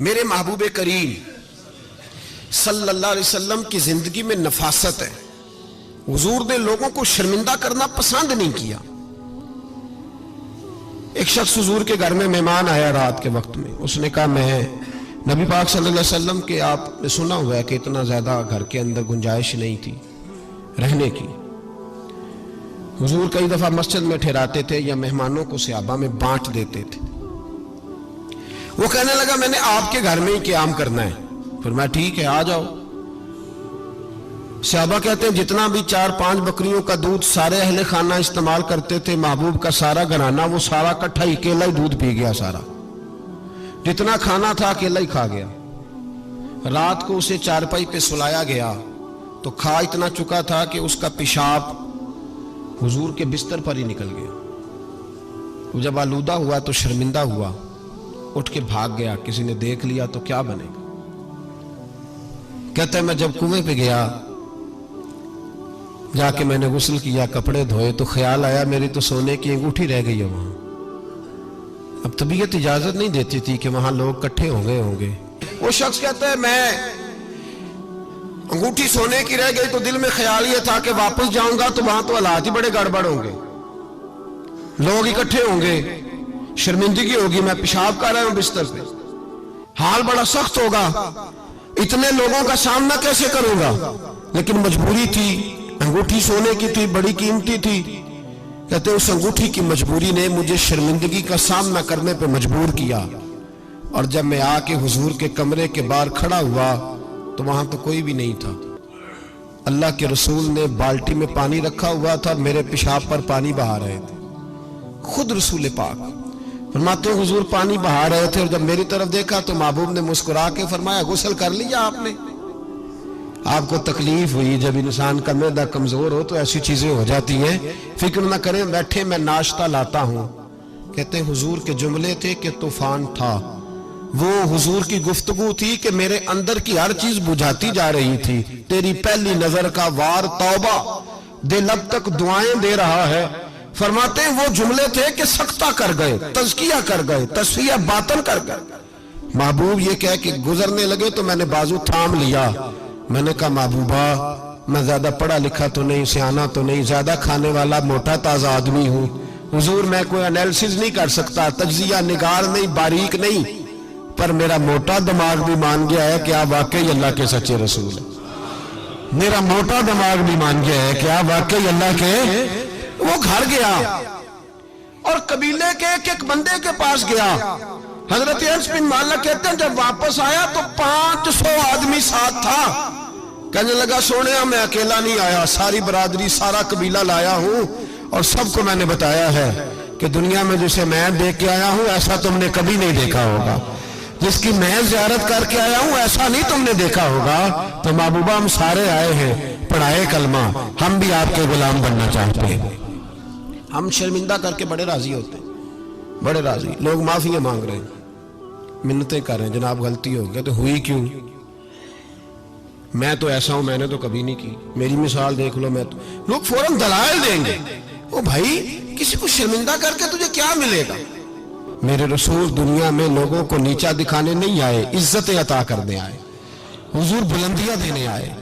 میرے محبوب کریم صلی اللہ علیہ وسلم کی زندگی میں نفاست ہے. حضور نے لوگوں کو شرمندہ کرنا پسند نہیں کیا. ایک شخص حضور کے گھر میں مہمان آیا رات کے وقت میں. اس نے کہا میں نبی پاک صلی اللہ علیہ وسلم کے آپ نے سنا ہوا ہے کہ اتنا زیادہ گھر کے اندر گنجائش نہیں تھی رہنے کی. حضور کئی دفعہ مسجد میں ٹھہراتے تھے یا مہمانوں کو صحابہ میں بانٹ دیتے تھے. وہ کہنے لگا میں نے آپ کے گھر میں ہی قیام کرنا ہے. فرمایا ٹھیک ہے آ جاؤ. صحابہ کہتے ہیں جتنا بھی 4-5 بکریوں کا دودھ سارے اہل خانہ استعمال کرتے تھے محبوب کا سارا گھرانہ وہ سارا اکٹھا ہی اکیلا ہی دودھ پی گیا. سارا جتنا کھانا تھا اکیلا ہی کھا گیا. رات کو اسے چارپائی پہ سلایا گیا تو کھا اتنا چکا تھا کہ اس کا پیشاب حضور کے بستر پر ہی نکل گیا. وہ جب آلودہ ہوا تو شرمندہ ہوا, اٹھ کے بھاگ گیا. کسی نے دیکھ لیا تو کیا بنے گا. کہتا ہے میں جب کنویں پہ گیا جا کے میں نے غسل کیا کپڑے دھوئے تو خیال آیا میری تو سونے کی انگوٹھی رہ گئی ہے وہاں. اب طبیعت اجازت نہیں دیتی تھی کہ وہاں لوگ کٹھے ہو گئے ہوں گے. وہ شخص کہتا ہے میں انگوٹھی سونے کی رہ گئی تو دل میں خیال یہ تھا کہ واپس جاؤں گا تو وہاں تو حالات ہی بڑے گڑبڑ ہوں گے, لوگ اکٹھے ہوں گے, شرمندگی ہوگی, میں پیشاب کر رہا ہوں بستر پہ, حال بڑا سخت ہوگا, اتنے لوگوں کا سامنا کیسے کروں گا. لیکن مجبوری تھی, انگوٹھی سونے کی تھی, بڑی قیمتی تھی. کہتے ہیں اس انگوٹھی کی مجبوری نے مجھے شرمندگی کا سامنا کرنے پہ مجبور کیا. اور جب میں آ کے حضور کے کمرے کے باہر کھڑا ہوا تو وہاں تو کوئی بھی نہیں تھا. اللہ کے رسول نے بالٹی میں پانی رکھا ہوا تھا, میرے پیشاب پر پانی بہا رہے تھے. خود رسول پاک فرماتے ہیں حضور پانی بہا رہے تھے اور جب میری طرف دیکھا تو محبوب نے مسکرا کے فرمایا غسل کر لیا آپ نے. آپ کو تکلیف ہوئی, جب انسان کا معدہ کمزور ہو تو ایسی چیزیں ہو جاتی ہیں, فکر نہ کریں بیٹھے میں ناشتہ لاتا ہوں. کہتے ہیں حضور کے جملے تھے کہ طوفان تھا. وہ حضور کی گفتگو تھی کہ میرے اندر کی ہر چیز بجھاتی جا رہی تھی. تیری پہلی نظر کا وار توبہ, دل اب تک دعائیں دے رہا ہے. فرماتے ہیں وہ جملے تھے کہ سختہ کر گئے, تزکیہ کر گئے, تصفیہ باطن کر گئے. محبوب یہ کہہ کہ گزرنے لگے تو میں نے بازو تھام لیا. میں نے کہا محبوبہ میں زیادہ پڑھا لکھا تو نہیں, سیانا تو نہیں, زیادہ کھانے والا موٹا تازہ آدمی ہوں. حضور میں کوئی انالیسز نہیں کر سکتا, تجزیہ نگار نہیں, باریک نہیں, پر میرا موٹا دماغ بھی مان گیا ہے کہ آپ واقعی اللہ کے سچے رسول ہیں. میرا موٹا دماغ بھی مان گیا ہے کہ آپ واقعی اللہ کے. وہ گھر گیا اور قبیلے کے ایک بندے کے پاس گیا. حضرت انس بن مالک کہتے ہیں جب واپس آیا تو 500 آدمی ساتھ تھا. کہنے لگا سونیا میں اکیلا نہیں آیا, ساری برادری سارا قبیلہ لایا ہوں اور سب کو میں نے بتایا ہے کہ دنیا میں جسے میں دیکھ کے آیا ہوں ایسا تم نے کبھی نہیں دیکھا ہوگا, جس کی میں زیارت کر کے آیا ہوں ایسا نہیں تم نے دیکھا ہوگا. تو محبوبہ ہم سارے آئے ہیں پڑھائے کلمہ, ہم بھی آپ کے غلام بننا چاہتے ہیں. ہم شرمندہ کر کے بڑے راضی ہوتے ہیں, بڑے راضی. لوگ معافیاں مانگ رہے ہیں, منتیں کر رہے ہیں, جناب غلطی ہو گئی. تو ہوئی کیوں؟ میں تو ایسا ہوں, میں نے تو کبھی نہیں کی, میری مثال دیکھ لو. میں تو لوگ فوراً دلائل دیں گے. او بھائی کسی کو شرمندہ کر کے تجھے کیا ملے گا. میرے رسول دنیا میں لوگوں کو نیچا دکھانے نہیں آئے, عزت عطا کرنے آئے. حضور بلندیاں دینے آئے.